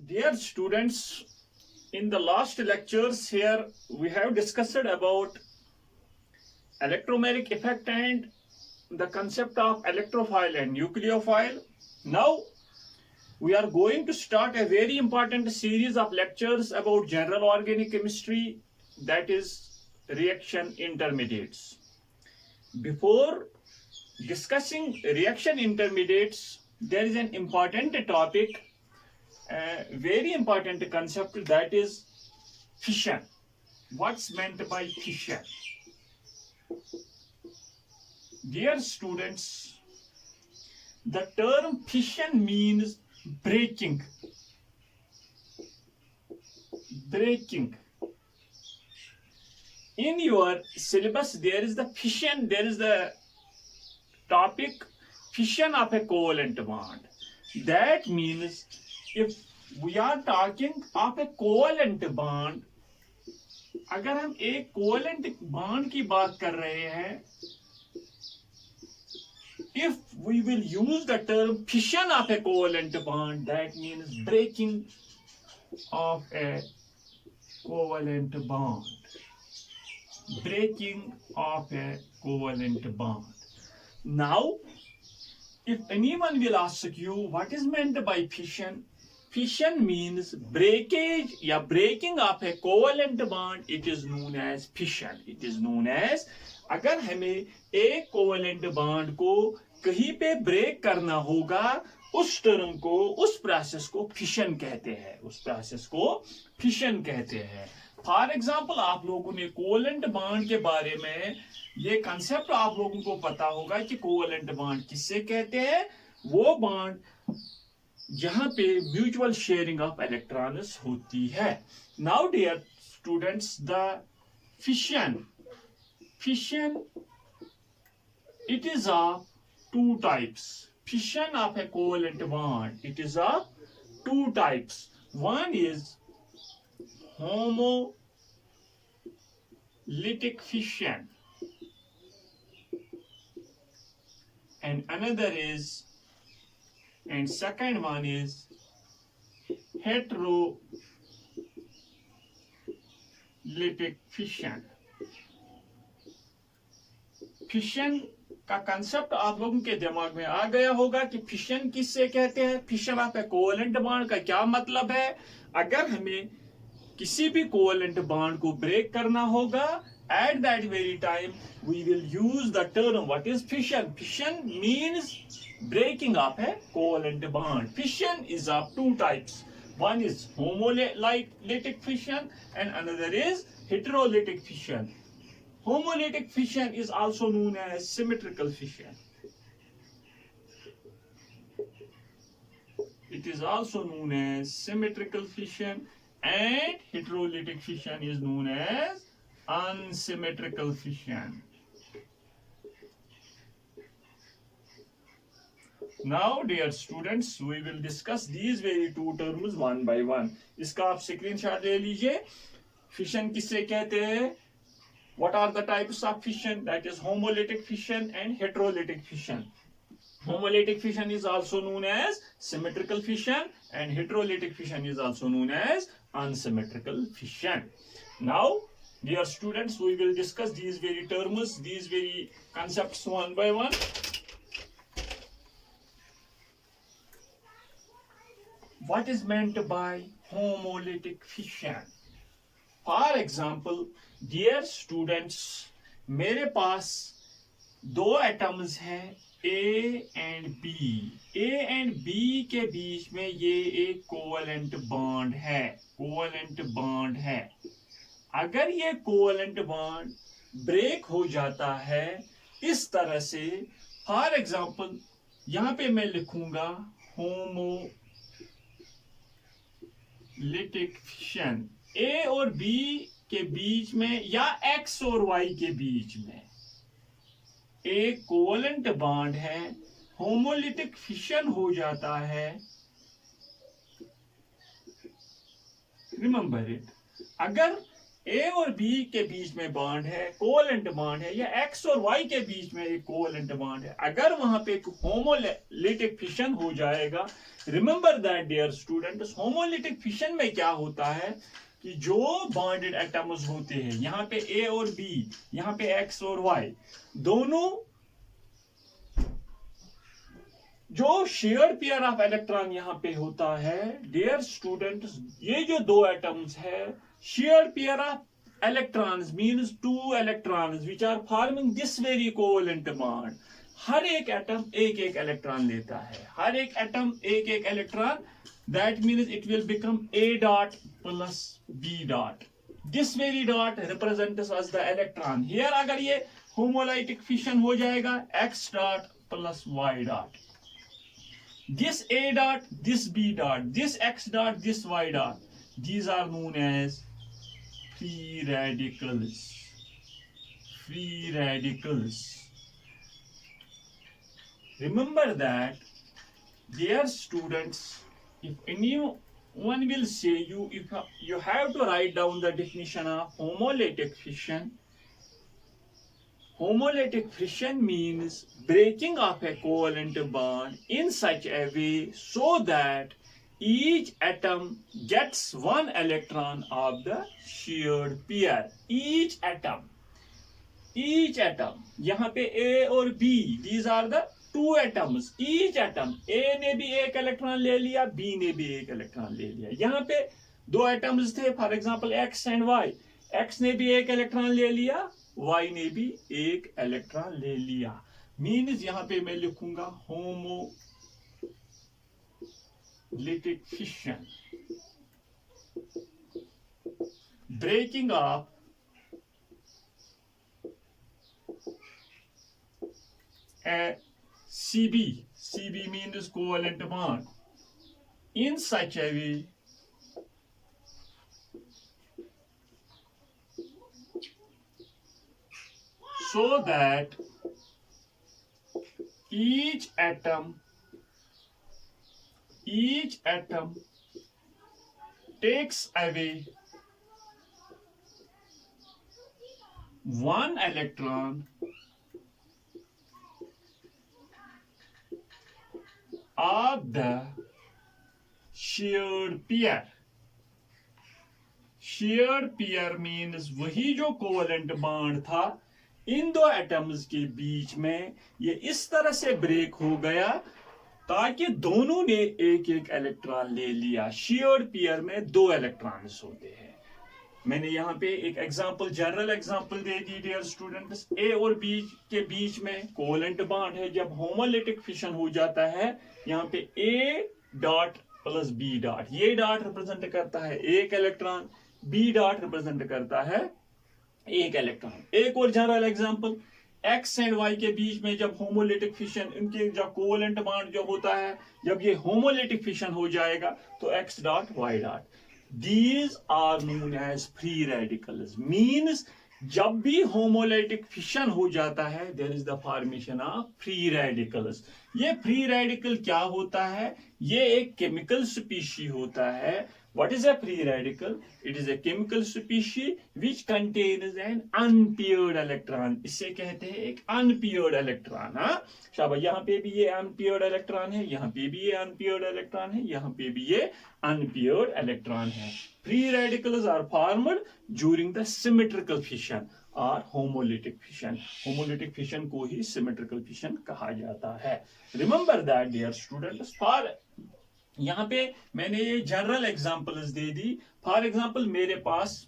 Dear students, in the last lectures here we have discussed about electromagnetic effect and the concept of electrophile and nucleophile. Now we are going to start a very important series of lectures about general organic chemistry, that is reaction intermediates. Before discussing reaction intermediates, there is an important topic, a very important concept, that is fission. What's meant by fission? Dear students, the term fission means breaking. Breaking. In your syllabus, there is the fission, there is the topic fission of a covalent bond. That means if we are talking of a covalent bond, अगर हम एक covalent bond की बात कर रहे हैं, if we will use the term fission of a covalent bond, that means breaking of a covalent bond. Breaking of a covalent bond. Now, if anyone will ask you what is meant by fission, fission means breakage या breaking of a covalent bond. It is known as fission. It is known as, अगर हमें एक covalent bond को कहीं पे break करना होगा, उस टर्म को, उस प्रोसेस को फिशन कहते हैं. उस प्रोसेस को फिशन कहते हैं. फॉर एग्जाम्पल, आप लोगों ने कोवेलेंट बॉन्ड के बारे में ये कंसेप्ट आप लोगों को पता होगा कि कोवेलेंट बॉन्ड किससे कहते हैं. वो बॉन्ड जहां पे म्यूचुअल शेयरिंग ऑफ इलेक्ट्रॉन्स होती है. Now dear students, the fission, it is of two types. Fission of a covalent bond, it is of two types. One is homolytic fission and second one is heterolytic fission. Fission का concept आप लोगों के दिमाग में आ गया होगा कि fission किससे कहते हैं. Fission of a covalent bond का क्या मतलब है. अगर हमें किसी भी कोवेलेंट बॉन्ड को ब्रेक करना होगा, at that very time we will use the term what is fission. Fission means breaking of a covalent bond. Fission is of two types. One is homolytic fission and another is heterolytic fission. Homolytic fission is also known as symmetrical fission. It is also known as symmetrical fission, and heterolytic fission is known as unsymmetrical fission. Now, dear students, we will discuss these very two terms one by one. इसका आप screenshot ले लीजिए. Fission किससे कहते हैं? What are the types of fission? That is homolytic fission and heterolytic fission. Homolytic fission is also known as symmetrical fission and heterolytic fission is also known as unsymmetrical fission. Now, dear students, we will discuss these very terms, these very concepts one by one. What is meant by homolytic fission? For example, dear students, मेरे पास दो atoms हैं A and B. A and B के बीच में ये एक covalent bond है. Covalent bond है. अगर ये कोवेलेंट बॉन्ड ब्रेक हो जाता है इस तरह से, फॉर एग्जाम्पल यहां पे मैं लिखूंगा होमोलिटिक फिशन. A और B के बीच में या X और Y के बीच में एक कोवेलेंट बॉन्ड है, होमोलिटिक फिशन हो जाता है. Remember it. अगर ए और बी के बीच में बॉन्ड है, कोवेलेंट बॉन्ड है, या एक्स और वाई के बीच में एक कोवेलेंट बॉन्ड है, अगर वहां पे एक होमोलिटिक फिशन हो जाएगा, remember that dear students, homolytic fission में क्या होता है कि जो बॉन्डेड एटम्स होते हैं, यहाँ पे ए और बी, यहाँ पे एक्स और वाई, दोनों जो शेयर पेयर ऑफ इलेक्ट्रॉन यहाँ पे होता है डियर स्टूडेंट्स, ये जो दो एटम्स है, share pair of electrons means two electrons which are forming this very covalent bond, हर एक एटम एक एक इलेक्ट्रॉन लेता है, हर एक एटम एक एक electron, that means it will become A dot plus B dot, this very dot represents as the electron, here अगर ये होमोलाइटिक फिशन हो जाएगा, X dot plus Y dot, this A dot, this B dot, this X dot, this Y dot, these are known as free radicals. Free radicals. Remember that, dear students, if anyone will say you have to write down the definition of homolytic fission. Homolytic fission means breaking of a covalent bond in such a way so that each atom gets one electron of the shared pair. Each atom. यहाँ पे A और B, these are the two atoms. Each atom, A ने भी एक electron ले लिया, B ने भी एक इलेक्ट्रॉन ले लिया. यहाँ पे दो एटम्स थे, for example X and Y. X ने भी एक इलेक्ट्रॉन ले लिया, Y ने भी एक इलेक्ट्रॉन ले लिया. मीन्स यहां पे मैं लिखूंगा homolytic fission, breaking of a CB means covalent bond in such a way so that each atom takes away one electron of the shared pair. Shared pair means वही जो कोवेलेंट बॉन्ड था इन दो atoms के बीच में, ये इस तरह से ब्रेक हो गया ताकि दोनों ने एक एक इलेक्ट्रॉन ले लिया. शेयर्ड पेयर में दो इलेक्ट्रॉन्स होते हैं. मैंने यहाँ पे एक एग्जांपल, जनरल एग्जांपल दे दी डियर स्टूडेंट्स. ए और बी के बीच में कोवेलेंट बॉन्ड है. जब होमोलिटिक फिशन हो जाता है, यहाँ पे A dot plus B dot, ये डॉट रिप्रेजेंट करता है एक इलेक्ट्रॉन, बी डॉट रिप्रेजेंट करता है एक इलेक्ट्रॉन. एक और general example, X and Y के बीच में जब होमोलिटिक फिशन, इनके जब कोवेलेंट बॉन्ड जो होता है, जब ये होमोलिटिक फिशन हो जाएगा तो X dot Y dot, these are known as free radicals. means जब भी होमोलाइटिक फिशन हो जाता है, there is the formation of free radicals. ये फ्री रेडिकल क्या होता है? ये एक केमिकल स्पीशीज होता है. What is a free radical? It is a chemical species which contains an unpaired electron. इसे कहते हैं एक unpaired electron. हाँ, शाबाश. यहाँ पे भी ये unpaired electron है, यहाँ पे भी ये unpaired electron है, यहाँ पे भी ये unpaired electron है. Free radicals are formed during the symmetrical fission or homolytic fission. Homolytic fission को ही symmetrical fission कहा जाता है. Remember that, dear students. For यहां पे मैंने ये general examples they the. For example मेरे पास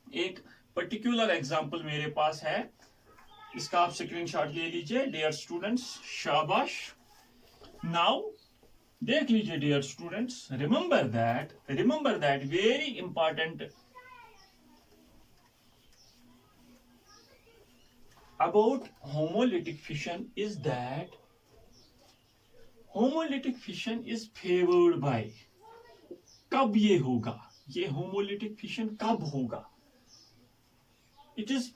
एक पर्टिकुलर एग्जांपल मेरे पास है, इसका आप स्क्रीनशॉट ले लीजिए डियर स्टूडेंट्स. शाबाश. नाउ देख लीजिए dear students. Remember that very important about homolytic fission is that homolytic fission is favoured by. कब ये होगा? ये होमोलिटिक फिशन कब होगा? It is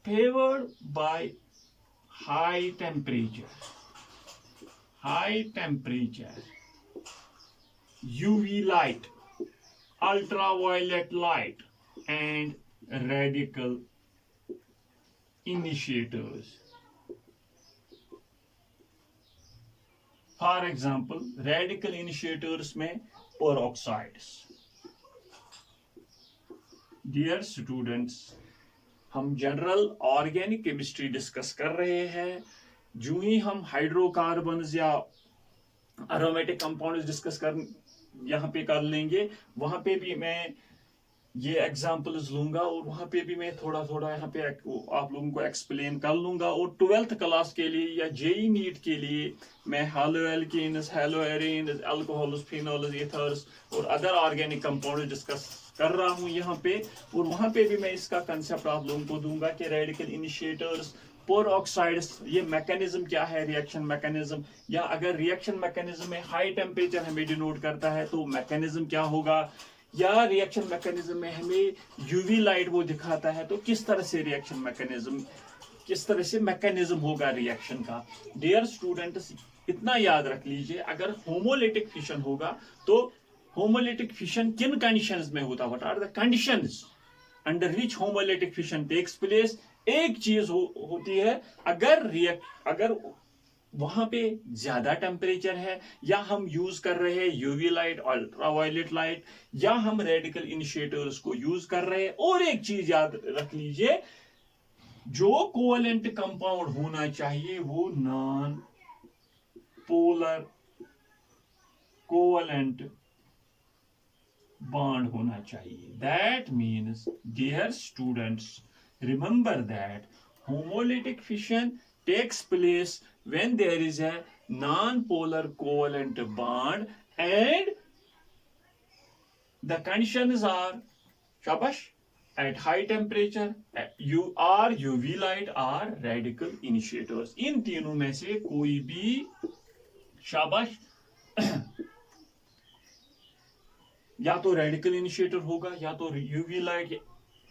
favoured by high temperature, UV light, ultraviolet light and radical initiators. For example, radical initiators में peroxides. Dear students, हम general organic chemistry discuss कर रहे हैं. जो ही हम हाइड्रोकार्बन्स या अरोमेटिक कंपाउंड्स डिस्कस कर यहाँ पे कर लेंगे, वहां पे भी मैं ये एग्जांपल्स लूंगा और वहां पे भी मैं थोड़ा थोड़ा यहाँ पे आप लोगों को एक्सप्लेन कर लूंगा. और 12th क्लास के लिए या जेई नीट के लिए मैं हैलोएल्केन्स, हैलोएरेन्स, अल्कोहल्स, फिनोल्स, ईथर्स और अदर ऑर्गेनिक कंपाउंड डिस्कस कर रहा हूं यहाँ पे. और वहां पे भी मैं इसका कंसेप्ट आप लोगों को दूंगा कि रेडिकल इनिशिएटर्स, पेरोक्साइड्स, ये मैकेनिज्म क्या है, रिएक्शन मैकेनिज्म, या अगर रिएक्शन मैकेनिज्म में हाई टेम्परेचर हमें डिनोट करता है तो मैकेनिज्म क्या होगा, या रिएक्शन मैकेनिज्म में हमें यूवी लाइट वो दिखाता है तो किस तरह से रिएक्शन मैकेनिज्म, किस तरह से मैकेनिज्म होगा रिएक्शन का. डियर स्टूडेंट्स, इतना याद रख लीजिए, अगर होमोलिटिक फिशन होगा तो होमोलिटिक फिशन किन कंडीशंस में होता, what are the conditions under which homolytic fission takes place. एक चीज होती है, अगर वहां पे ज्यादा टेम्परेचर है, या हम यूज कर रहे हैं यूवी लाइट, अल्ट्रावायलेट लाइट, या हम रेडिकल इनिशिएटर्स को यूज कर रहे हैं. और एक चीज याद रख लीजिए, जो कोवेलेंट कंपाउंड होना चाहिए वो नॉन पोलर कोवेलेंट बॉन्ड होना चाहिए. That means dear students, remember that homolytic fission takes place when there is a non-polar covalent bond and the conditions are shabash at high temperature, UV light or radical initiators. इन तीनों में से कोई भी शाबाश या तो रेडिकल इनिशिएटर होगा, या तो यूवी लाइट,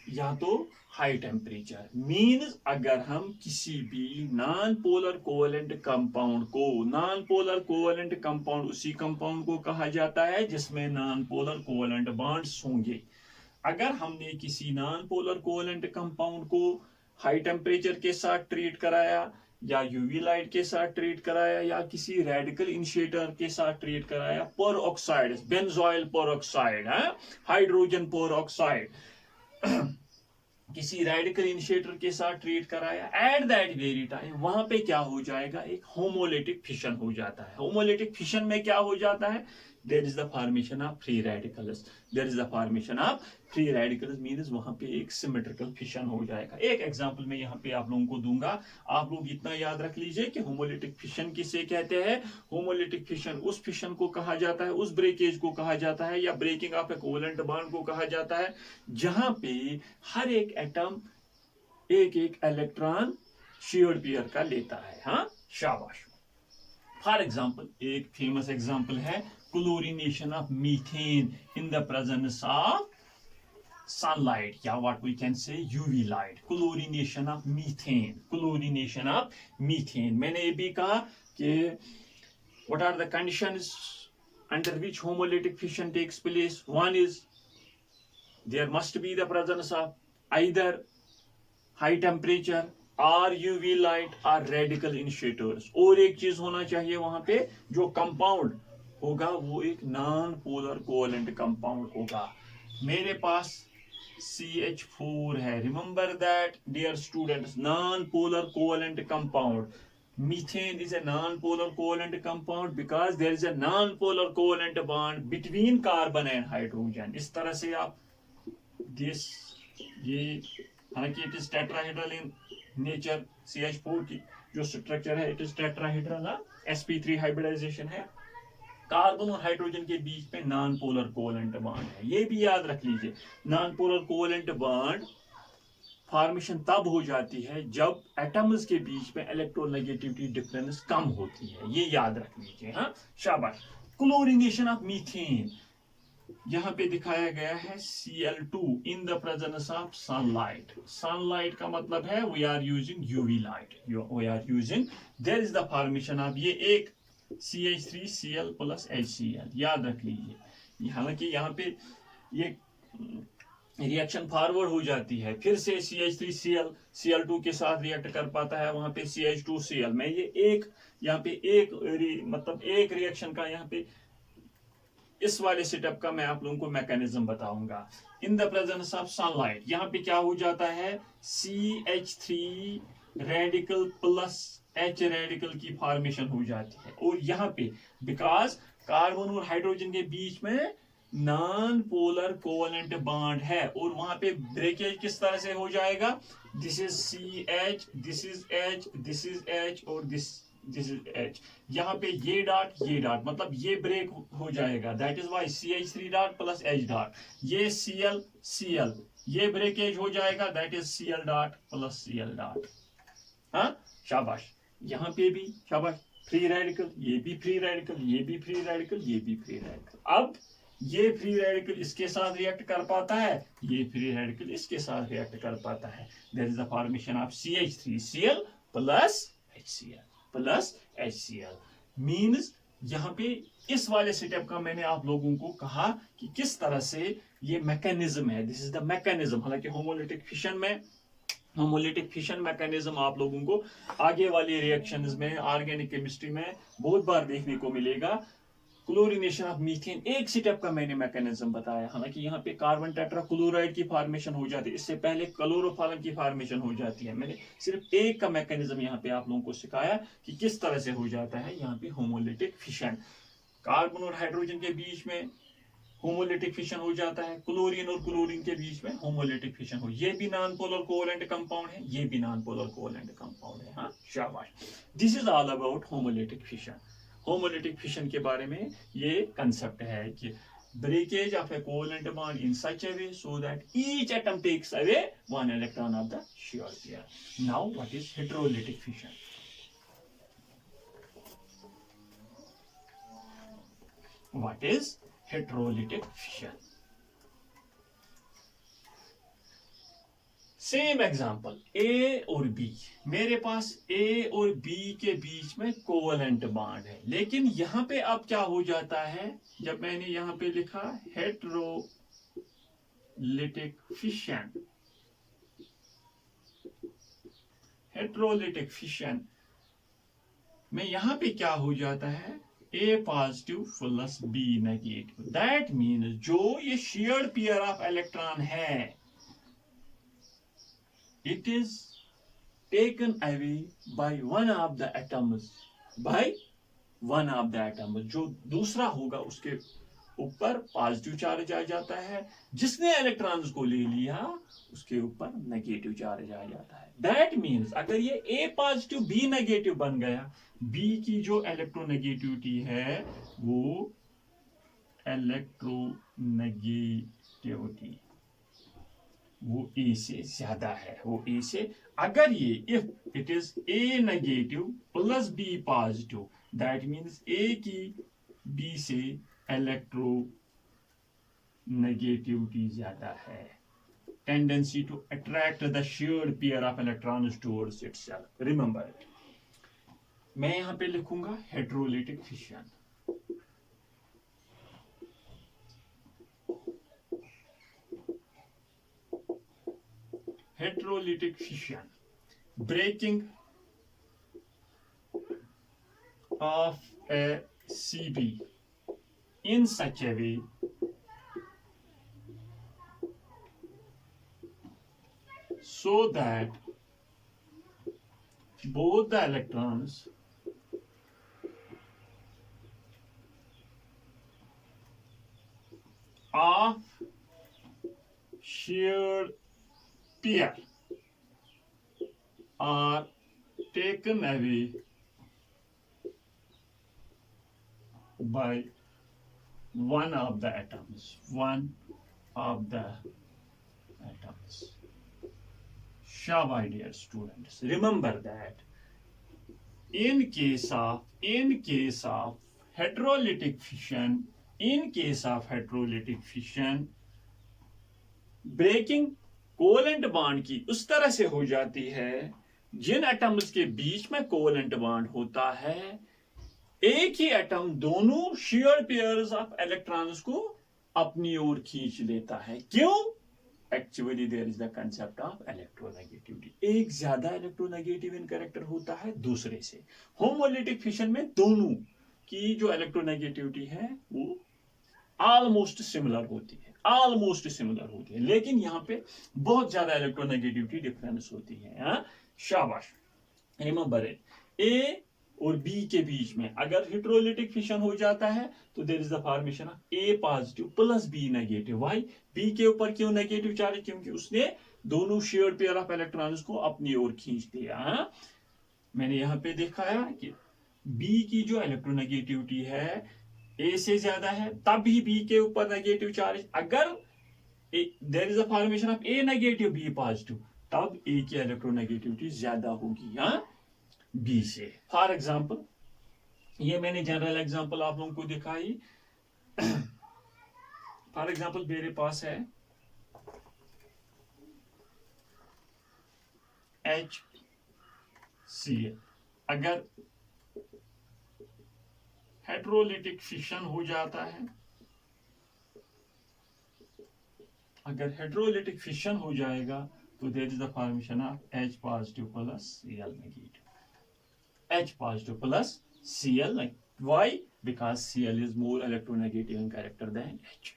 या तो हाई टेम्परेचर. मीन्स अगर हम किसी भी नॉन पोलर कोवेलेंट कंपाउंड को, नॉन पोलर कोवेलेंट कंपाउंड उसी कंपाउंड को कहा जाता है जिसमें नॉन पोलर कोवेलेंट बॉन्ड्स होंगे. अगर हमने किसी नॉन पोलर कोवेलेंट कंपाउंड को हाई टेम्परेचर के साथ ट्रीट कराया, या यूवी लाइट के साथ ट्रीट कराया, या किसी रेडिकल इनिशिएटर के साथ ट्रीट कराया, peroxide, benzoyl peroxide, hydrogen peroxide, किसी रेडिकल इनिशिएटर के साथ ट्रीट कराया, एट दैट वेरी टाइम वहां पे क्या हो जाएगा, एक होमोलिटिक फिशन हो जाता है. होमोलिटिक फिशन में क्या हो जाता है, there is the formation of free radicals. There is the formation of free radicals means वहां पे एक सिमेट्रिकल फिशन हो जाएगा. एक एग्जांपल मैं यहाँ पे आप लोगों को दूंगा. आप लोग इतना याद रख लीजिए कि होमोलिटिक फिशन किसे कहते हैं. होमोलिटिक फिशन उस फिशन को कहा जाता है, उस ब्रेकेज को कहा जाता है, या breaking of a covalent bond को कहा जाता है, जहां पे हर एक एटम एक एक इलेक्ट्रॉन शेयर्ड पेयर का लेता है. हाँ, शाबाश. फॉर एग्जाम्पल, एक फेमस एग्जाम्पल है chlorination of methane in the presence of sunlight, या what we can say UV light. chlorination of methane, chlorination of methane. मैंने ये भी कहा कि what are the conditions under which homolytic fission takes place. One is there must be the presence of either high temperature or UV light or radical initiators. और एक चीज होना चाहिए वहां पे, जो कंपाउंड होगा वो एक नॉन पोलर कोवेलेंट कंपाउंड होगा. मेरे पास CH4 है. Remember that dear students, non polar covalent compound. Methane is a non polar covalent compound because there is a non polar covalent bond between carbon and hydrogen. इस तरह से आप this, ये हालांकि it is tetrahedral in nature. CH4 की जो structure है it is tetrahedral. sp3 hybridisation है. कार्बन और हाइड्रोजन के बीच में नॉन पोलर कोवेलेंट बॉन्ड है. ये भी याद रख लीजिए, non polar covalent bond formation तब हो जाती है जब एटम्स के बीच में इलेक्ट्रोनेगेटिविटी डिफरेंस कम होती है. ये याद रख लीजिए. हाँ, शाबाश. क्लोरीनेशन ऑफ मीथेन यहाँ पे दिखाया गया है Cl2 in the presence of sunlight. Sunlight का मतलब है we are using UV light, we are using, there is the formation of, ये एक CH3Cl plus HCl. याद रख लीजिए. हालांकि यहाँ पे ये रिएक्शन फॉरवर्ड हो जाती है, फिर से CH3Cl Cl2 के साथ रिएक्ट कर पाता है, वहां पे CH2Cl। मैं ये एक यहाँ पे मतलब एक रिएक्शन का यहाँ पे इस वाले सेटअप का मैं आप लोगों को मैकेनिज्म बताऊंगा। इन द प्रेजेंस ऑफ सनलाइट यहाँ पे क्या हो जाता है, CH3 radical plus H radical की फॉर्मेशन हो जाती है, और यहाँ पे बिकॉज कार्बन और हाइड्रोजन के बीच में नॉन पोलर कोवेलेंट बॉन्ड है, और वहां पे ब्रेकेज किस तरह से हो जाएगा, this is CH, this is H, this is H और दिस इज H। यहाँ पे ये डॉट मतलब ये ब्रेक हो जाएगा, that is why CH3 dot plus H dot, ये Cl ये ब्रेकेज हो जाएगा, that is Cl dot plus Cl dot. हाँ शाबाश, यहाँ पे भी शाबाश, फ्री रेडिकल, ये भी फ्री रेडिकल, ये भी फ्री रेडिकल, ये भी फ्री रेडिकल। अब ये फ्री रेडिकल इसके साथ रिएक्ट कर पाता है, ये फ्री रेडिकल इसके साथ रिएक्ट कर पाता है, that is the formation of CH3Cl plus HCl means यहाँ पे इस वाले सेटअप का मैंने आप लोगों को कहा कि किस तरह से ये मैकेनिज्म है, दिस इज द मैकेनिज्म। हालांकि होमोलिटिक फिशन मैकेनिज्म आप लोगों को आगे वाली रिएक्शंस में, ऑर्गेनिक केमिस्ट्री में बहुत बार देखने को मिलेगा। क्लोरीनेशन ऑफ मीथेन एक स्टेप का मैंने मैकेनिज्म बताया, हालांकि यहाँ पे कार्बन टेट्राक्लोराइड की फॉर्मेशन हो जाती है, इससे पहले क्लोरोफॉर्म की फॉर्मेशन हो जाती है। मैंने सिर्फ एक का मैकेनिज्म यहाँ पे आप लोगों को सिखाया कि किस तरह से हो जाता है यहाँ पे होमोलिटिक फिशन। कार्बन और हाइड्रोजन के बीच में होमोलिटिक फिशन हो जाता है, क्लोरीन और क्लोरीन के बीच में होमोलिटिक फिशन हो, ये भी नॉन पोलर कोवेलेंट कंपाउंड है, ये भी नॉन पोलर कोवेलेंट कंपाउंड है। हाँ शाबाश, this is all about homolytic fission. Homolytic fission के बारे में ये कंसेप्ट है कि breakage of a covalent bond in such a way so that each atom takes away one electron of the shear pair. Now what is heterolytic fission? What is heterolytic fission? Same example, A और B, मेरे पास A और B के बीच में covalent bond है, लेकिन यहां पे अब क्या हो जाता है, जब मैंने यहां पे लिखा हेटेरोलिटिक फिशन में यहां पे क्या हो जाता है, A positive plus B negative, that means जो ये शेयर्ड पेयर ऑफ इलेक्ट्रॉन है, it is taken away by one of the atoms, जो दूसरा होगा उसके ऊपर पॉजिटिव चार्ज आ जाता है, जिसने इलेक्ट्रॉन्स को ले लिया उसके ऊपर नेगेटिव चार्ज आ जाता है। दैट मीन्स अगर ये A पॉजिटिव B नेगेटिव बन गया, B की जो इलेक्ट्रोनेगेटिविटी है वो इलेक्ट्रोनेगेटिविटी वो A से ज्यादा है, वो A से, अगर ये if it is A negative plus B positive, that means A की B से इलेक्ट्रो नेगेटिविटी ज्यादा है, tendency to attract the shared pair of electrons towards itself. Remember it, मैं यहां पे लिखूंगा heterolytic fission. Heterolytic fission, breaking of a CB in such a way so that both the electrons of shared pair are taken away by one of the atoms. Shall my dear students, remember that in case of heterolytic fission, breaking covalent bond की उस तरह से हो जाती है, जिन atoms के बीच में कोवेलेंट बॉन्ड होता है, एक ही एटम दोनों शेयर पेयर्स ऑफ इलेक्ट्रॉन्स को अपनी ओर खींच लेता है। क्यों? Actually there is the concept of electronegativity. एक ज्यादा इलेक्ट्रोनेगेटिव इन कैरेक्टर होता है दूसरे से। होमोलिटिक फिशन में दोनों की जो इलेक्ट्रोनेगेटिविटी है वो ऑलमोस्ट सिमिलर होती है, ऑलमोस्ट सिमिलर होती है, लेकिन यहाँ पे बहुत ज्यादा इलेक्ट्रोनेगेटिविटी डिफरेंस होती है। हाँ, शाबाश। रिमेंबर इट, ए और बी के बीच में अगर हेटेरोलिटिक फिशन हो जाता है तो there is the formation of A positive plus B negative. Why? B के ऊपर क्यों नेगेटिव चार्ज? क्योंकि उसने दोनों शेयर्ड पेयर ऑफ इलेक्ट्रॉन्स को अपनी ओर खींच लिया। हाँ? मैंने यहाँ पे देखा है कि बी की जो इलेक्ट्रोनेगेटिविटी है ए से ज्यादा है, तब भी बी के ऊपर नेगेटिव चार्ज। अगर there is the formation of A negative B positive, तब ए की इलेक्ट्रोनेगेटिविटी ज्यादा होगी हाँ बी से। फॉर एग्जाम्पल, ये मैंने जनरल एग्जाम्पल आप लोगों को दिखाई। फॉर एग्जाम्पल मेरे पास है HCl। अगर हेटेरोलिटिक फिशन हो जाता है, अगर हेटेरोलिटिक फिशन हो जाएगा तो there is the formation of H positive plus Cl negative. H positive plus Cl. Why? Because Cl is more electronegative in character than H,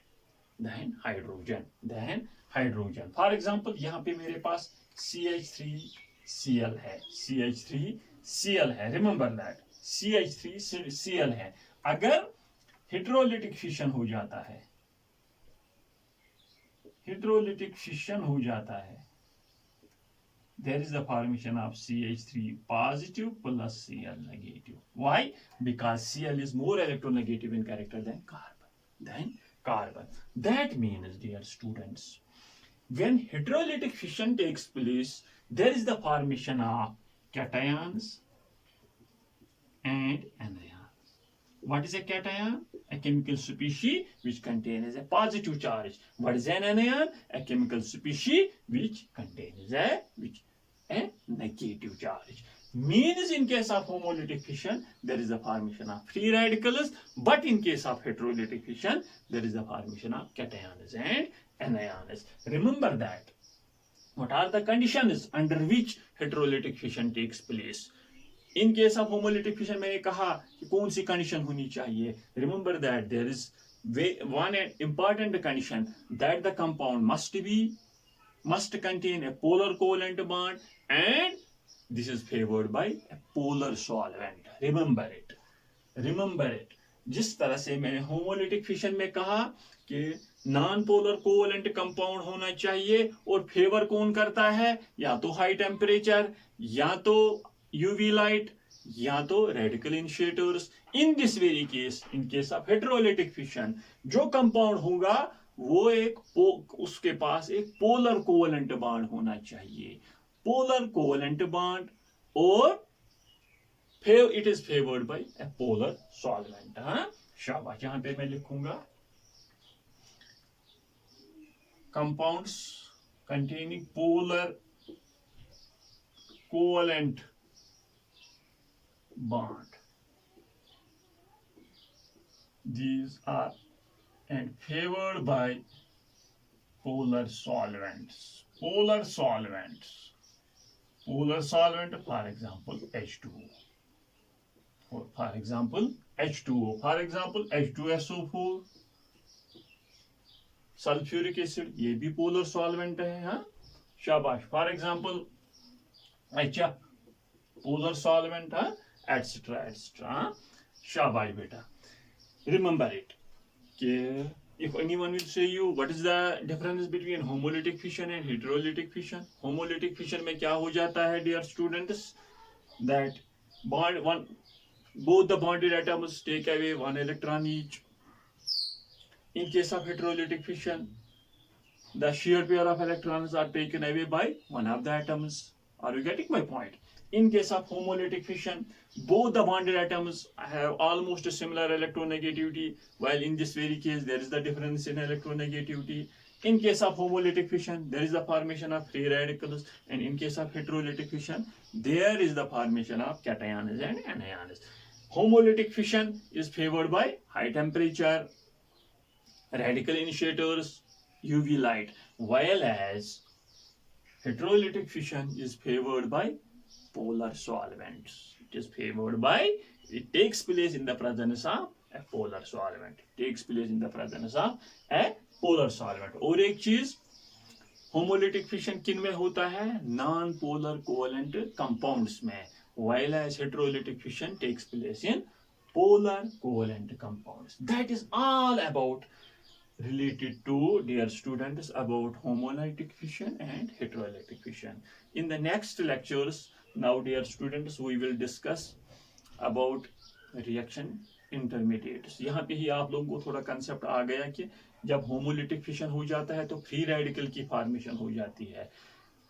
than hydrogen, than hydrogen. For example, यहाँ पे मेरे पास CH3Cl है, CH3Cl है, remember that, CH3Cl है। अगर heterolytic fission हो जाता है, हेटेरोलिटिक फिशन हो जाता है, there is the formation of CH3 positive plus Cl negative. Why? Because Cl is more electronegative in character than carbon. That means, dear students, when heterolytic fission takes place, there is the formation of cations and anions. What is a cation? A chemical species which contains a positive charge. What is an anion? A chemical species which contains a negative charge. Means in case of homolytic fission there is the formation of free radicals, but in case of heterolytic fission there is the formation of cations and anions. Remember that. What are the conditions under which heterolytic fission takes place? In case of homolytic fission मैंने कहा कि कौन सी condition होनी चाहिए. Remember that there is one important condition, that the compound must contain a polar covalent bond and this is favored by a polar solvent. Remember it. Remember it. जिस तरह से मैंने होमोलिटिक फिशन में कहा कि non polar covalent compound होना चाहिए और फेवर कौन करता है, या तो हाई टेम्परेचर, या तो यूवी लाइट, या तो radical initiators. In this very case, in case of heterolytic fission, जो कंपाउंड होगा वो उसके पास एक पोलर कोवेलेंट बॉन्ड होना चाहिए, पोलर कोवेलेंट बॉन्ड, और it is favoured by a polar solvent. हाँ, शाबाश। यहां पे मैं लिखूंगा compounds containing polar covalent bond, these are and favored by polar solvents. Polar solvent, for example H2O, for example H2O, for example H2SO4, sulphuric acid, ये भी polar solvent है। हाँ, शाबाश। For example HF, polar solvent, हाँ, etcetera etcetera. शाबाश बेटा। Remember it कि if anyone will say you what is the difference between homolytic fission and heterolytic fission, homolytic fission में क्या हो जाता है dear students, that both the bonded atoms take away one electron each. In case of heterolytic fission, the shared pair of electrons are taken away by one of the atoms. Are you getting my point? In case of homolytic fission, both the bonded atoms have almost a similar electronegativity, while in this very case there is the difference in electronegativity. In case of homolytic fission, there is the formation of free radicals, and in case of heterolytic fission, there is the formation of cations and anions. Homolytic fission is favored by high temperature, radical initiators, UV light, while as heterolytic fission is favored by polar solvents. It is favored by, it takes place in the presence of a polar solvent. It takes place in the presence of a polar solvent. और एक चीज, homolytic fission किन में होता है? Non polar covalent compounds में, while as heterolytic fission takes place in polar covalent compounds. That is all about related to, dear students, about homolytic fission and heterolytic fission. In the next lectures, now dear students, we will discuss about reaction intermediates. यहाँ पे ही आप लोगों को थोड़ा concept आ गया कि जब homolytic fission हो जाता है तो फ्री रेडिकल की फॉर्मेशन हो जाती है।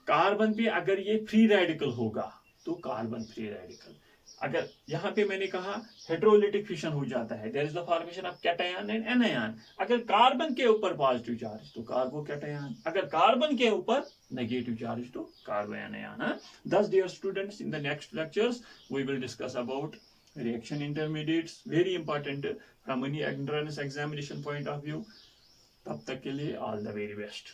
कार्बन पे अगर ये फ्री रेडिकल होगा तो कार्बन फ्री रेडिकल, अगर यहाँ पे मैंने कहा हेटेरोलिटिक फिशन हो जाता है, there is the formation of cation and anion. अगर कार्बन के ऊपर पॉजिटिव चार्ज तो कार्बो कैटायन, अगर कार्बन के ऊपर नेगेटिव चार्ज तो कार्बो anion. Thus dear students, in the next lectures we will discuss about reaction intermediates, very important from any entrance examination point of view. तब तक के लिए all the very best.